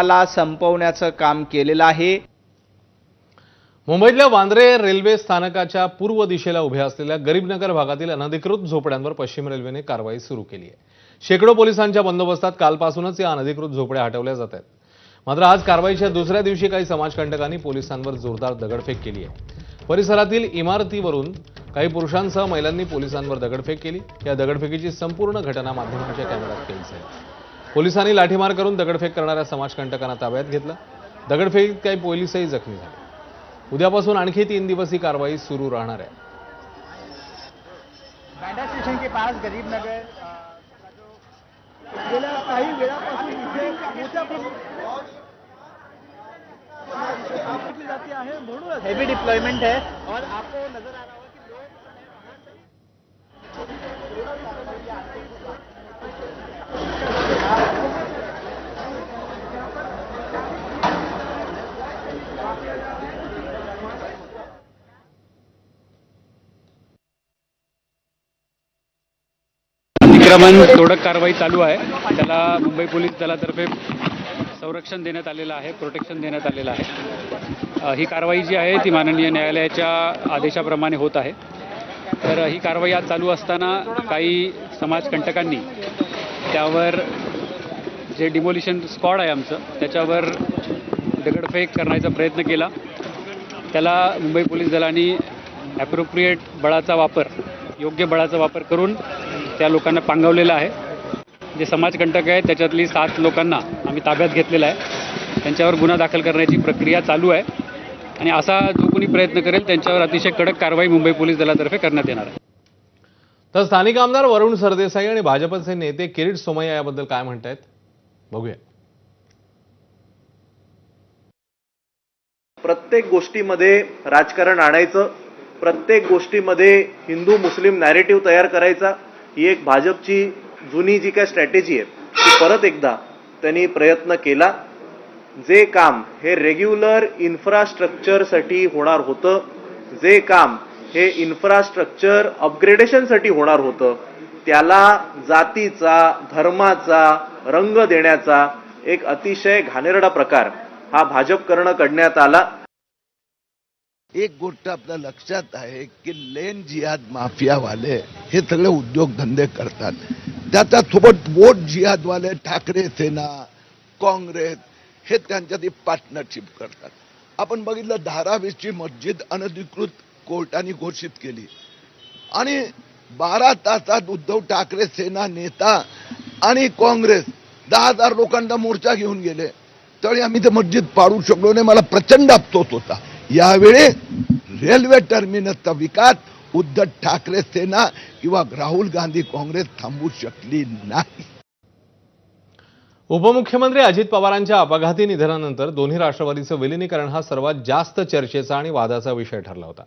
ला संपवण्याचं काम केलेलं आहे। मुंबईतल्या वांद्रे रेल्वे स्थानकाच्या पूर्व दिशेला उभ्या असलेल्या गरीबनगर भागातील अनधिकृत झोपड्यांवर पश्चिम रेल्वेने कारवाई सुरू केली आहे। शेकडो पोलिसांच्या बंदोबस्तात कालपासूनच या अनधिकृत झोपड्या हटवल्या जात आहेत। मात्र आज कारवाईच्या दुसऱ्या दिवशी काही समाजकंटकांनी पोलिसांवर जोरदार दगडफेक केली आहे। परिसरातील इमारतीवरून काही पुरुषांसह महिलांनी पोलिसांवर दगडफेक केली। या दगडफेकीची संपूर्ण घटना माध्यमांच्या कॅमेऱ्यात कैद झाली। पोलिसांनी लाठीमार करून दगडफेक करणाऱ्या समाजकंटकांना ताब्यात घेतलं। दगडफेकीत काही पोलिसही जखमी झाले। उद्यापासून आणखी 3 दिवस ही कारवाई सुरू राहणार आहे। बांद्रा स्टेशन के पास गरीबनगर गेल्या काही वेळापासून इथे मोठ्या जाती आहे म्हणून हेवी डिप्लॉयमेंट है और आपको नजर आ रहा होगा कि लोग अतिक्रमण तोडक कारवाई चालू आहे। त्याला मुंबई पोलीस दलातर्फे संरक्षण देण्यात आलेलं आहे, प्रोटेक्शन देण्यात आलेलं आहे। ही कारवाई जी आहे ती माननीय न्यायालयाच्या आदेशाप्रमाणे होत आहे। तर ही कारवाई आज चालू असताना काही समाजकंटकांनी त्यावर जे डिमोलिशन स्क्वॉड आहे आमचं त्याच्यावर दगडफेक करण्याचा प्रयत्न केला। त्याला मुंबई पोलीस दलाने ॲप्रोप्रिएट बळाचा वापर, योग्य बळाचा वापर करून त्या लोकांना पांगवलेलं आहे। जे समाजकंटक आहेत त्याच्यातली 7 लोकांना आम्ही ताब्यात घेतलेला आहे। त्यांच्यावर गुन्हा दाखल करण्याची प्रक्रिया चालू आहे आणि असा जो कोणी प्रयत्न करेल त्यांच्यावर अतिशय कडक कारवाई मुंबई पोलीस दलातर्फे करण्यात येणार आहे। तर स्थानिक आमदार वरुण सरदेसाई आणि भाजपचे नेते किरीट सोमय्या याबद्दल काय म्हणतायत बघूया। प्रत्येक गोष्टीमध्ये राजकारण आणायचं, प्रत्येक गोष्टीमध्ये हिंदू मुस्लिम नॅरेटिव्ह तयार करायचा, ही एक भाजपची जुनी जी काय स्ट्रॅटेजी आहे ती परत एकदा त्यांनी प्रयत्न केला। जे काम हे रेग्युलर इन्फ्रास्ट्रक्चरसाठी होणार होतं, जे काम हे इन्फ्रास्ट्रक्चर अपग्रेडेशनसाठी होणार होतं, त्याला जातीचा, धर्माचा रंग देण्याचा एक अतिशय घाणेरडा प्रकार हा भाजपकडनं करण्यात आला। एक गोष्ट आपल्या लक्षात आहे की लेन जिहाद माफियावाले हे सगळे उद्योगधंदे करतात। त्याच्यासोबत वोट जिहादवाले ठाकरे सेना, काँग्रेस हे त्यांच्यात पार्टनरशिप करतात। आपण बघितलं धारावीची मस्जिद अनधिकृत कोर्टाने घोषित केली आणि 12 तासात उद्धव ठाकरे सेना नेता आणि काँग्रेस 10,000 लोकांचा मोर्चा घेऊन गेले, तरी आम्ही ते मस्जिद पाडू शकलो नाही। मला प्रचंड अफसोस होता। यावेळी रेल्वे टर्मिनसचा विकास उद्धव ठाकरे सेना किंवा राहुल गांधी काँग्रेस थांबवू शकली नाही। उपमुख्यमंत्री अजित पवारांच्या अपघाती निधनानंतर दोन्ही राष्ट्रवादीचं विलिनीकरण हा सर्वात जास्त चर्चेचा आणि वादाचा विषय ठरला होता।